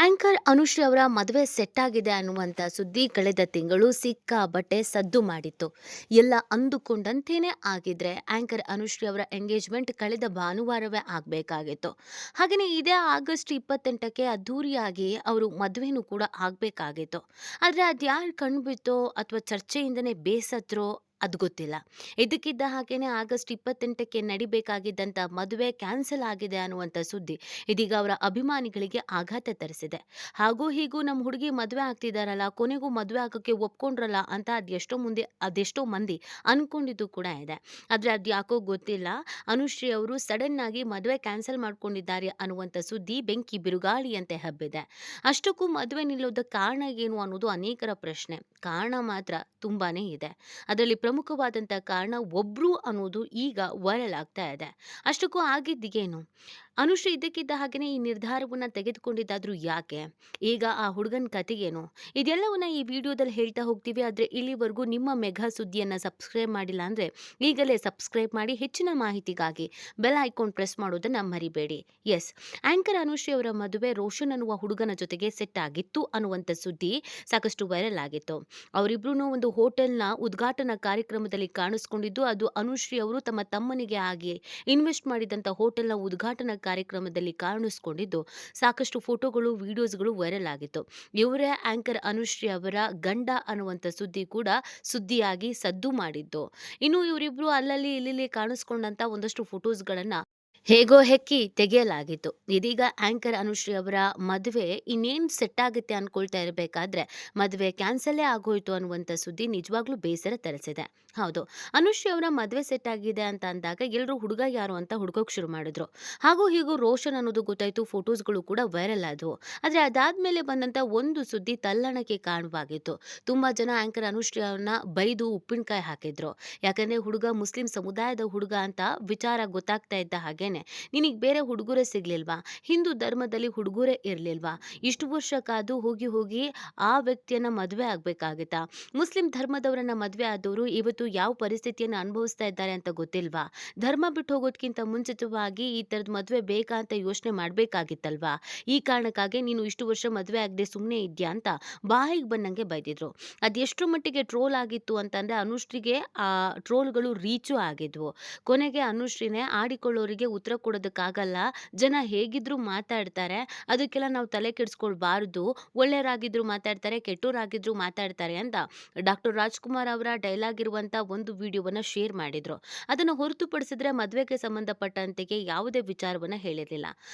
Anchor Anushree ಅವರ ಮದುವೆ set ಆಗಿದೆ ಅನ್ನುವಂಥ ಸುದ್ದಿ ಕಳೆದ ತಿಂಗಳು ಸಿಕ್ಕಾಬಟ್ಟೆ ಸದ್ದು ಮಾಡಿತ್ತು. ಎಲ್ಲ ಅಂದುಕೊಂಡಂತೇನೆ ಆಗಿದ್ರೆ ಆಂಕರ್ ಅನುಶ್ರೀ ಅವರ ಎಂಗೇಜ್ಮೆಂಟ್ ಕಳೆದ ಭಾನುವಾರವೇ ಆಗಬೇಕಾಗಿತ್ತು. ಹಾಗೆಯೇ ಇದೇ ಆಗಸ್ಟ್ 28ಕ್ಕೆ ಅದ್ಧೂರಿಯಾಗಿ ಅವರು ಮದುವೆನೂ ಕೂಡ ಆಗಬೇಕಾಗಿತ್ತು. ಆದರೆ ಅದ್ಯಾರು ಕಣ್ಬಿತ್ತೋ ಅಥವಾ ಚರ್ಚೆಯಿಂದನೇ ಬೇಸತ್ರೋ ಅದು ಗೊತ್ತಿಲ್ಲ. ಇದಕ್ಕಿದ್ದ ಹಾಗೇನೆ ಆಗಸ್ಟ್ 28ಕ್ಕೆ ನಡಿಬೇಕಾಗಿದ್ದಂಥ ಮದುವೆ ಕ್ಯಾನ್ಸಲ್ ಆಗಿದೆ ಅನ್ನುವಂಥ ಸುದ್ದಿ ಇದೀಗ ಅವರ ಅಭಿಮಾನಿಗಳಿಗೆ ಆಘಾತ ತರಿಸಿದೆ. ಹಾಗೂ ಹೀಗೂ ನಮ್ಮ ಹುಡುಗಿ ಮದುವೆ ಆಗ್ತಿದಾರಲ್ಲ, ಕೊನೆಗೂ ಮದುವೆ ಆಗೋಕ್ಕೆ ಒಪ್ಕೊಂಡ್ರಲ್ಲ ಅಂತ ಅದೆಷ್ಟೋ ಮಂದಿ ಅನ್ಕೊಂಡಿದ್ದು ಕೂಡ ಇದೆ. ಆದರೆ ಅದ್ಯಾಕೋ ಗೊತ್ತಿಲ್ಲ, ಅನುಶ್ರೀ ಅವರು ಸಡನ್ ಆಗಿ ಮದುವೆ ಕ್ಯಾನ್ಸಲ್ ಮಾಡ್ಕೊಂಡಿದ್ದಾರೆ ಅನ್ನುವಂಥ ಸುದ್ದಿ ಬೆಂಕಿ ಬಿರುಗಾಳಿಯಂತೆ ಹಬ್ಬಿದೆ. ಅಷ್ಟಕ್ಕೂ ಮದುವೆ ನಿಲ್ಲೋದಕ್ಕೆ ಕಾರಣ ಏನು ಅನ್ನೋದು ಅನೇಕರ ಪ್ರಶ್ನೆ. ಕಾರಣ ಮಾತ್ರ ತುಂಬಾನೇ ಇದೆ. ಅದರಲ್ಲಿ ಪ್ರಮುಖವಾದಂಥ ಕಾರಣ ಒಬ್ರು ಅನ್ನೋದು ಈಗ ವೈರಲ್ ಆಗ್ತಾ ಇದೆ. ಅಷ್ಟಕ್ಕೂ ಆಗಿದ್ದೇನು? ಅನುಶ್ರೀ ಇದ್ದಕ್ಕಿದ್ದ ಹಾಗೆಯೇ ಈ ನಿರ್ಧಾರವನ್ನ ತೆಗೆದುಕೊಂಡಿದ್ದಾದ್ರೂ ಯಾಕೆ? ಈಗ ಆ ಹುಡುಗನ ಕಥೆಗೇನು? ಇದೆಲ್ಲವನ್ನ ಈ ವಿಡಿಯೋದಲ್ಲಿ ಹೇಳ್ತಾ ಹೋಗ್ತೀವಿ. ಆದರೆ ಇಲ್ಲಿವರೆಗೂ ನಿಮ್ಮ ಮೆಗಾ ಸುದ್ದಿಯನ್ನ ಸಬ್ಸ್ಕ್ರೈಬ್ ಮಾಡಿಲ್ಲ ಅಂದ್ರೆ ಈಗಲೇ ಸಬ್ಸ್ಕ್ರೈಬ್ ಮಾಡಿ. ಹೆಚ್ಚಿನ ಮಾಹಿತಿಗಾಗಿ ಬೆಲ್ ಐಕಾನ್ ಪ್ರೆಸ್ ಮಾಡೋದನ್ನ ಮರಿಬೇಡಿ. ಎಸ್, ಆಂಕರ್ ಅನುಶ್ರೀ ಅವರ ಮದುವೆ ರೋಷನ್ ಅನ್ನುವ ಹುಡುಗನ ಜೊತೆಗೆ ಸೆಟ್ ಆಗಿತ್ತು ಅನ್ನುವಂಥ ಸುದ್ದಿ ಸಾಕಷ್ಟು ವೈರಲ್ ಆಗಿತ್ತು. ಅವರಿಬ್ರು ಒಂದು ಹೋಟೆಲ್ನ ಉದ್ಘಾಟನಾ ಕಾರ್ಯಕ್ರಮದಲ್ಲಿ ಕಾಣಿಸ್ಕೊಂಡಿದ್ದು, ಅದು ಅನುಶ್ರೀ ಅವರು ತಮ್ಮ ತಮ್ಮನಿಗೆ ಆಗಿ ಇನ್ವೆಸ್ಟ್ ಮಾಡಿದಂಥ ಹೋಟೆಲ್ನ ಉದ್ಘಾಟನಾ ಕಾರ್ಯಕ್ರಮದಲ್ಲಿ ಕಾಣಿಸ್ಕೊಂಡಿದ್ದು ಸಾಕಷ್ಟು ಫೋಟೋಗಳು ವಿಡಿಯೋಸ್ಗಳು ವೈರಲ್ ಆಗಿತ್ತು. ಇವರೇ ಆಂಕರ್ ಅನುಶ್ರೀ ಅವರ ಗಂಡ ಅನ್ನುವಂಥ ಸುದ್ದಿ ಕೂಡ ಸುದ್ದಿಯಾಗಿ ಸದ್ದು ಮಾಡಿದ್ದು. ಇನ್ನು ಇವರಿಬ್ರು ಅಲ್ಲಲ್ಲಿ ಇಲ್ಲಿ ಕಾಣಿಸ್ಕೊಂಡಂತ ಒಂದಷ್ಟು ಫೋಟೋಸ್ಗಳನ್ನ ಹೇಗೋ ಹೆಕ್ಕಿ ತೆಗೆಯಲಾಗಿತ್ತು. ಇದೀಗ ಆಂಕರ್ ಅನುಶ್ರೀ ಅವರ ಮದುವೆ ಇನ್ನೇನು ಸೆಟ್ ಆಗುತ್ತೆ ಅನ್ಕೊಳ್ತಾ ಇರಬೇಕಾದ್ರೆ ಮದುವೆ ಕ್ಯಾನ್ಸಲ್ಲೇ ಆಗೋಯ್ತು ಅನ್ನುವಂಥ ಸುದ್ದಿ ನಿಜವಾಗ್ಲೂ ಬೇಸರ ತರಿಸಿದೆ. ಹೌದು, ಅನುಶ್ರೀ ಅವರ ಮದುವೆ ಸೆಟ್ ಆಗಿದೆ ಅಂತ ಅಂದಾಗ ಎಲ್ಲರೂ ಹುಡುಗ ಯಾರು ಅಂತ ಹುಡುಕೋಕ್ ಶುರು ಮಾಡಿದ್ರು. ಹಾಗೂ ಹೀಗೂ ರೋಷನ್ ಅನ್ನೋದು ಗೊತ್ತಾಯ್ತು, ಫೋಟೋಸ್ಗಳು ಕೂಡ ವೈರಲ್ ಆದವು. ಆದರೆ ಅದಾದ್ಮೇಲೆ ಬಂದಂತ ಒಂದು ಸುದ್ದಿ ತಲ್ಲಣಕ್ಕೆ ಕಾರಣವಾಗಿತ್ತು. ತುಂಬಾ ಜನ ಆಂಕರ್ ಅನುಶ್ರೀ ಅವ್ರನ್ನ ಬೈದು ಉಪ್ಪಿನಕಾಯಿ ಹಾಕಿದ್ರು. ಯಾಕಂದ್ರೆ ಹುಡುಗ ಮುಸ್ಲಿಂ ಸಮುದಾಯದ ಹುಡುಗ ಅಂತ ವಿಚಾರ ಗೊತ್ತಾಗ್ತಾ ಇದ್ದ ಹಾಗೇನೆ ನಿನಗೆ ಬೇರೆ ಹುಡುಗರೇ ಸಿಗ್ಲಿಲ್ವಾ? ಹಿಂದೂ ಧರ್ಮದಲ್ಲಿ ಹುಡುಗರೇ ಇರ್ಲಿಲ್ವಾ? ಇಷ್ಟು ವರ್ಷ ಕಾದು ಹೋಗಿ ಹೋಗಿ ಆ ವ್ಯಕ್ತಿಯನ್ನ ಮದುವೆ ಆಗ್ಬೇಕಾಗತ್ತಾ? ಮುಸ್ಲಿಂ ಧರ್ಮದವರನ್ನ ಮದುವೆ ಆದವರು ಇವತ್ತು ಯಾವ ಪರಿಸ್ಥಿತಿಯನ್ನ ಅನುಭವಿಸ್ತಾ ಇದ್ದಾರೆ ಅಂತ ಗೊತ್ತಿಲ್ವಾ? ಧರ್ಮ ಬಿಟ್ಟು ಹೋಗೋದ್ಕಿಂತ ಮುಂಚಿತವಾಗಿ ಈ ತರದ ಮದುವೆ ಬೇಕಾ ಅಂತ ಯೋಚನೆ ಮಾಡ್ಬೇಕಾಗಿತ್ತಲ್ವಾ? ಈ ಕಾರಣಕ್ಕಾಗಿ ನೀನು ಇಷ್ಟು ವರ್ಷ ಮದುವೆ ಆಗದೆ ಸುಮ್ಮನೆ ಇದ್ಯಾ ಅಂತ ಬಾಯಿಗೆ ಬಂದಂಗೆ ಬೈದಿದ್ರು. ಅದೆಷ್ಟರ ಮಟ್ಟಿಗೆ ಟ್ರೋಲ್ ಆಗಿತ್ತು ಅಂತಂದ್ರೆ ಅನುಶ್ರೀಗೆ ಆ ಟ್ರೋಲ್ಗಳು ರೀಚು ಆಗಿದ್ವು. ಕೊನೆಗೆ ಅನುಶ್ರೀನೇ ಆಡಿಕೊಳ್ಳೋರಿಗೆ ಉತ್ತರ ಕೊಡೋದಕ್ಕಾಗಲ್ಲ, ಜನ ಹೇಗಿದ್ರು ಮಾತಾಡ್ತಾರೆ, ಅದಕ್ಕೆಲ್ಲ ನಾವು ತಲೆ ಕೆಡಿಸ್ಕೊಳ್ಬಾರ್ದು, ಒಳ್ಳೆಯರಾಗಿದ್ರು ಮಾತಾಡ್ತಾರೆ, ಕೆಟ್ಟೋರಾಗಿದ್ರು ಮಾತಾಡ್ತಾರೆ ಅಂತ ಡಾಕ್ಟರ್ ರಾಜ್ಕುಮಾರ್ ಅವರ ಡೈಲಾಗ್ ಇರುವಂತ ಒಂದು ವಿಡಿಯೋವನ್ನ ಶೇರ್ ಮಾಡಿದ್ರು. ಅದನ್ನು ಹೊರತುಪಡಿಸಿದ್ರೆ ಮದುವೆಗೆ ಸಂಬಂಧಪಟ್ಟಂತೆಗೆ ಯಾವುದೇ ವಿಚಾರವನ್ನ ಹೇಳಿರಲಿಲ್ಲ.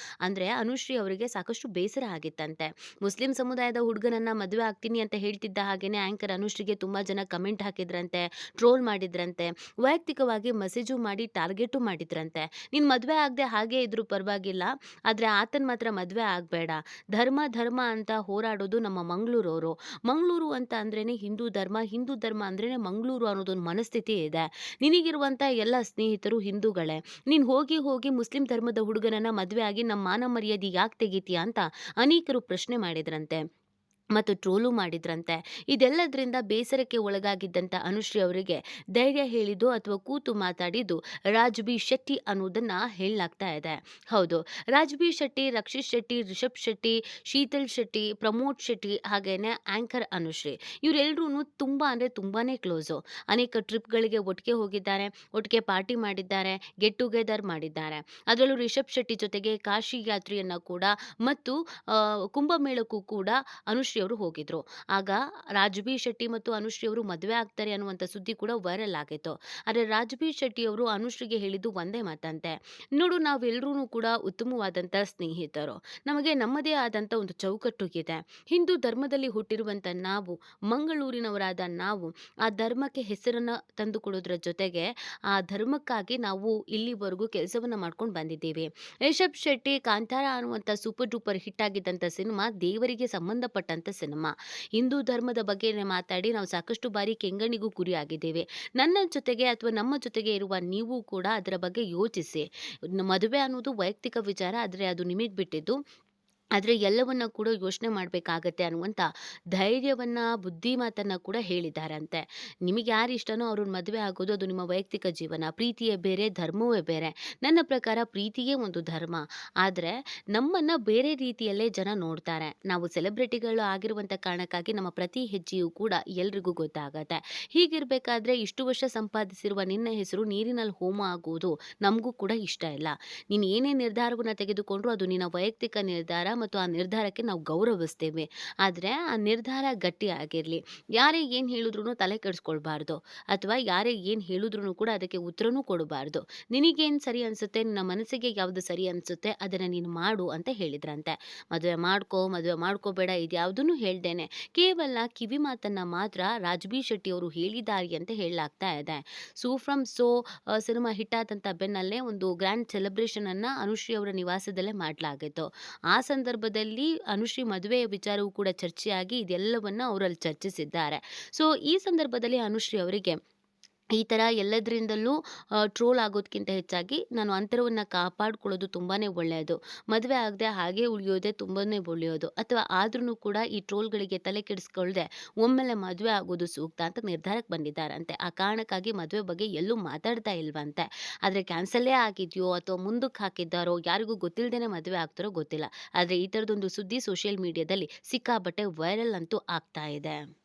ಅಂದ್ರೆ ಅನುಶ್ರೀ ಅವರಿಗೆ ಸಾಕಷ್ಟು ಬೇಸರ ಆಗಿತ್ತಂತೆ. ಮುಸ್ಲಿಂ ಸಮುದಾಯದ ಹುಡುಗನನ್ನ ಮದುವೆ ಆಗ್ತೀನಿ ಅಂತ ಹೇಳ್ತಿದ್ದ ಹಾಗೇನೆ ಆಂಕರ್ ಅನುಶ್ರೀಗೆ ತುಂಬಾ ಜನ ಕಮೆಂಟ್ ಹಾಕಿದ್ರಂತೆ, ಟ್ರೋಲ್ ಮಾಡಿದ್ರಂತೆ, ವೈಯಕ್ತಿಕವಾಗಿ ಮೆಸೇಜು ಮಾಡಿ ಟಾರ್ಗೆಟು ಮಾಡಿದ್ರಂತೆ. ನೀನ್ ಮದ್ವೆ ಆಗದೆ ಹಾಗೆ ಇದ್ರು ಪರವಾಗಿಲ್ಲ, ಆದ್ರೆ ಆತನ್ ಮಾತ್ರ ಮದ್ವೆ ಆಗ್ಬೇಡ. ಧರ್ಮ ಧರ್ಮ ಅಂತ ಹೋರಾಡೋದು ನಮ್ಮ ಮಂಗಳೂರವರು. ಮಂಗಳೂರು ಅಂತ ಅಂದ್ರೇನೆ ಹಿಂದೂ ಧರ್ಮ, ಹಿಂದೂ ಧರ್ಮ ಅಂದ್ರೇನೆ ಮಂಗಳೂರು ಅನ್ನೋದೊಂದು ಮನಸ್ಥಿತಿ ಇದೆ. ನಿನಗಿರುವಂತ ಎಲ್ಲ ಸ್ನೇಹಿತರು ಹಿಂದೂಗಳೇ. ನೀನ್ ಹೋಗಿ ಹೋಗಿ ಮುಸ್ಲಿಂ ಧರ್ಮದ ಹುಡುಗನನ್ನ ಮದ್ವೆ ಆಗಿ ನಮ್ಮ ಮಾನ ಮರ್ಯಾದೆ ಯಾಕೆ ತೆಗಿತೀಯ ಅಂತ ಅನೇಕರು ಪ್ರಶ್ನೆ ಮಾಡಿದ್ರಂತೆ ಮತ್ತು ಟ್ರೋಲು ಮಾಡಿದ್ರಂತೆ. ಇದೆಲ್ಲದರಿಂದ ಬೇಸರಕ್ಕೆ ಒಳಗಾಗಿದ್ದಂಥ ಅನುಶ್ರೀ ಅವರಿಗೆ ಧೈರ್ಯ ಹೇಳಿದ್ದು ಅಥವಾ ಕೂತು ಮಾತಾಡಿದ್ದು ರಾಜ್ ಬಿ ಶೆಟ್ಟಿ ಅನ್ನೋದನ್ನ ಹೇಳಲಾಗ್ತಾ ಇದೆ. ಹೌದು, ರಾಜ್ ಬಿ ಶೆಟ್ಟಿ, ರಕ್ಷಿತ್ ಶೆಟ್ಟಿ, ರಿಷಬ್ ಶೆಟ್ಟಿ, ಶೀತಲ್ ಶೆಟ್ಟಿ, ಪ್ರಮೋದ್ ಶೆಟ್ಟಿ ಹಾಗೇನೆ ಆಂಕರ್ ಅನುಶ್ರೀ ಇವರೆಲ್ಲರೂ ತುಂಬಾ ಅಂದ್ರೆ ತುಂಬಾನೇ ಕ್ಲೋಸು. ಅನೇಕ ಟ್ರಿಪ್ಗಳಿಗೆ ಒಟ್ಟಿಗೆ ಹೋಗಿದ್ದಾರೆ, ಒಟ್ಟಿಗೆ ಪಾರ್ಟಿ ಮಾಡಿದ್ದಾರೆ, ಗೆಟ್ ಟುಗೆದರ್ ಮಾಡಿದ್ದಾರೆ. ಅದರಲ್ಲೂ ರಿಷಬ್ ಶೆಟ್ಟಿ ಜೊತೆಗೆ ಕಾಶಿ ಯಾತ್ರೆಯನ್ನ ಕೂಡ ಮತ್ತು ಕುಂಭಮೇಳಕ್ಕೂ ಕೂಡ ಅನುಶ್ರೀ ಅವರು ಹೋಗಿದ್ರು. ಆಗ ರಾಜ್ಬಿ ಶೆಟ್ಟಿ ಮತ್ತು ಅನುಶ್ರೀ ಅವರು ಮದುವೆ ಆಗ್ತಾರೆ ಅನ್ನುವಂಥ ಸುದ್ದಿ ಕೂಡ ವೈರಲ್ ಆಗಿತ್ತು. ಆದರೆ ರಾಜ್ಬಿ ಶೆಟ್ಟಿ ಅವರು ಅನುಶ್ರೀಗೆ ಹೇಳಿದ್ದು ಒಂದೇ ಮಾತಂತೆ, ನೋಡು ನಾವೆಲ್ಲರೂ ಕೂಡ ಉತ್ತಮವಾದಂಥ ಸ್ನೇಹಿತರು, ನಮಗೆ ನಮ್ಮದೇ ಆದಂಥ ಒಂದು ಚೌಕಟ್ಟು ಇದೆ. ಹಿಂದೂ ಧರ್ಮದಲ್ಲಿ ಹುಟ್ಟಿರುವಂಥ ನಾವು, ಮಂಗಳೂರಿನವರಾದ ನಾವು ಆ ಧರ್ಮಕ್ಕೆ ಹೆಸರನ್ನ ತಂದು ಕೊಡೋದ್ರ ಜೊತೆಗೆ ಆ ಧರ್ಮಕ್ಕಾಗಿ ನಾವು ಇಲ್ಲಿವರೆಗೂ ಕೆಲಸವನ್ನ ಮಾಡ್ಕೊಂಡು ಬಂದಿದ್ದೀವಿ. ರಿಷಬ್ ಶೆಟ್ಟಿ ಕಾಂತಾರ ಅನ್ನುವಂಥ ಸೂಪರ್ ಡೂಪರ್ ಹಿಟ್ ಆಗಿದ್ದಂಥ ಸಿನಿಮಾ ದೇವರಿಗೆ ಸಂಬಂಧಪಟ್ಟಂತ ಸಿನಿಮಾ. ಹಿಂದೂ ಧರ್ಮದ ಬಗ್ಗೆ ಮಾತಾಡಿ ನಾವು ಸಾಕಷ್ಟು ಬಾರಿ ಕೆಂಗಣ್ಣಿಗೂ ಗುರಿಯಾಗಿದ್ದೇವೆ. ನನ್ನ ಜೊತೆಗೆ ಅಥವಾ ನಮ್ಮ ಜೊತೆಗೆ ಇರುವ ನೀವು ಕೂಡ ಅದರ ಬಗ್ಗೆ ಯೋಚಿಸಿ. ಮದುವೆ ಅನ್ನೋದು ವೈಯಕ್ತಿಕ ವಿಚಾರ, ಆದರೆ ಅದು ನಿಮಗೆ ಬಿಟ್ಟಿದ್ದು. ಆದ್ರೆ ಎಲ್ಲವನ್ನ ಕೂಡ ಯೋಚನೆ ಮಾಡ್ಬೇಕಾಗತ್ತೆ ಅನ್ನುವಂತ ಧೈರ್ಯವನ್ನ, ಬುದ್ಧಿ ಮಾತನ್ನ ಕೂಡ ಹೇಳಿದ್ದಾರಂತೆ. ನಿಮಗೆ ಯಾರು ಇಷ್ಟನೋ ಅವ್ರನ್ನ ಮದುವೆ ಆಗೋದು ಅದು ನಿಮ್ಮ ವೈಯಕ್ತಿಕ ಜೀವನ. ಪ್ರೀತಿಯೇ ಬೇರೆ, ಧರ್ಮವೇ ಬೇರೆ. ನನ್ನ ಪ್ರಕಾರ ಪ್ರೀತಿಯೇ ಒಂದು ಧರ್ಮ. ಆದ್ರೆ ನಮ್ಮನ್ನ ಬೇರೆ ರೀತಿಯಲ್ಲೇ ಜನ ನೋಡ್ತಾರೆ. ನಾವು ಸೆಲೆಬ್ರಿಟಿಗಳು ಆಗಿರುವಂತ ಕಾರಣಕ್ಕಾಗಿ ನಮ್ಮ ಪ್ರತಿ ಹೆಜ್ಜೆಯೂ ಕೂಡ ಎಲ್ರಿಗೂ ಗೊತ್ತಾಗತ್ತೆ. ಹೀಗಿರ್ಬೇಕಾದ್ರೆ ಇಷ್ಟು ವರ್ಷ ಸಂಪಾದಿಸಿರುವ ನಿನ್ನ ಹೆಸರು ನೀರಿನಲ್ಲಿ ಹೋಮ ಆಗುವುದು ನಮಗೂ ಕೂಡ ಇಷ್ಟ ಇಲ್ಲ. ನೀನು ಏನೇ ನಿರ್ಧಾರವನ್ನ ತೆಗೆದುಕೊಂಡ್ರು ಅದು ನಿನ್ನ ವೈಯಕ್ತಿಕ ನಿರ್ಧಾರ ಮತ್ತು ಆ ನಿರ್ಧಾರಕ್ಕೆ ನಾವು ಗೌರವಿಸ್ತೇವೆ. ಆದ್ರೆ ಆ ನಿರ್ಧಾರ ಗಟ್ಟಿಯಾಗಿರ್ಲಿ. ಯಾರೇ ಏನ್ ಹೇಳಿದ್ರೂನು ತಲೆ ಕೆಡಿಸ್ಕೊಳ್ಬಾರ್ದು. ಅಥವಾ ಯಾರೇ ಏನ್ ಹೇಳಿದ್ರೂನು ಕೂಡ ಅದಕ್ಕೆ ಉತ್ತರನೂ ಕೊಡಬಾರ್ದು. ನಿನಗೇನ್ ಸರಿ ಅನ್ಸುತ್ತೆ, ನಿನ್ನ ಮನಸ್ಸಿಗೆ ಯಾವ್ದು ಸರಿ ಅನ್ಸುತ್ತೆ ಅದನ್ನ ನೀನು ಮಾಡು ಅಂತ ಹೇಳಿದ್ರಂತೆ. ಮದುವೆ ಮಾಡ್ಕೋ, ಮದುವೆ ಮಾಡ್ಕೋಬೇಡ ಇದ್ಯಾವುದನ್ನು ಹೇಳ್ದೇನೆ ಕೇವಲ ಕಿವಿ ಮಾತನ್ನ ಮಾತ್ರ ರಾಜ್ ಬಿ ಶೆಟ್ಟಿ ಅವರು ಹೇಳಿದ್ದಾರೆ ಅಂತ ಹೇಳಲಾಗ್ತಾ ಇದೆ. So from so cinema hit ಆದಂತ ಬೆನ್ನಲ್ಲೇ ಒಂದು ಗ್ರ್ಯಾಂಡ್ ಸೆಲೆಬ್ರೇಷನ್ ಅನ್ನ ಅನುಶ್ರೀ ಅವರ ನಿವಾಸದಲ್ಲೇ ಮಾಡಲಾಗಿತ್ತು. ಆ ಸಂದರ್ಭದಲ್ಲಿ ಅನುಶ್ರೀ ಮದುವೆಯ ವಿಚಾರವೂ ಕೂಡ ಚರ್ಚೆಯಾಗಿ ಇದೆಲ್ಲವನ್ನ ಅವರಲ್ಲಿ ಚರ್ಚಿಸಿದ್ದಾರೆ. ಸೊ ಈ ಸಂದರ್ಭದಲ್ಲಿ ಅನುಶ್ರೀ ಅವರಿಗೆ ಈ ಥರ ಎಲ್ಲದರಿಂದಲೂ ಟ್ರೋಲ್ ಆಗೋದಕ್ಕಿಂತ ಹೆಚ್ಚಾಗಿ ನಾನು ಅಂತರವನ್ನ ಕಾಪಾಡ್ಕೊಳ್ಳೋದು ತುಂಬಾನೇ ಒಳ್ಳೆಯದು. ಮದುವೆ ಆಗದೆ ಹಾಗೆ ಉಳಿಯೋದೇ ತುಂಬಾನೇ ಒಳ್ಳೆಯದು. ಅಥವಾ ಆದ್ರೂ ಕೂಡ ಈ ಟ್ರೋಲ್‌ಗಳಿಗೆ ತಲೆ ಕೆಡಿಸ್ಕೊಳ್ದೆ ಒಮ್ಮೆಲೆ ಮದುವೆ ಆಗೋದು ಸೂಕ್ತ ಅಂತ ನಿರ್ಧಾರಕ್ಕೆ ಬಂದಿದ್ದಾರಂತೆ. ಆ ಕಾರಣಕ್ಕಾಗಿ ಮದುವೆ ಬಗ್ಗೆ ಎಲ್ಲೂ ಮಾತಾಡ್ತಾ ಇಲ್ವಂತೆ. ಆದ್ರೆ ಕ್ಯಾನ್ಸಲ್ಲೇ ಆಗಿದ್ಯೋ ಅಥವಾ ಮುಂದಕ್ಕೆ ಹಾಕಿದ್ದಾರೋ ಯಾರಿಗೂ ಗೊತ್ತಿಲ್ದೇನೆ ಮದುವೆ ಆಗ್ತಾರೋ ಗೊತ್ತಿಲ್ಲ. ಆದ್ರೆ ಈ ಥರದೊಂದು ಸುದ್ದಿ ಸೋಷಿಯಲ್ ಮೀಡಿಯಾದಲ್ಲಿ ಸಿಕ್ಕಾಪಟ್ಟೆ ವೈರಲ್ ಅಂತೂ ಆಗ್ತಾ ಇದೆ.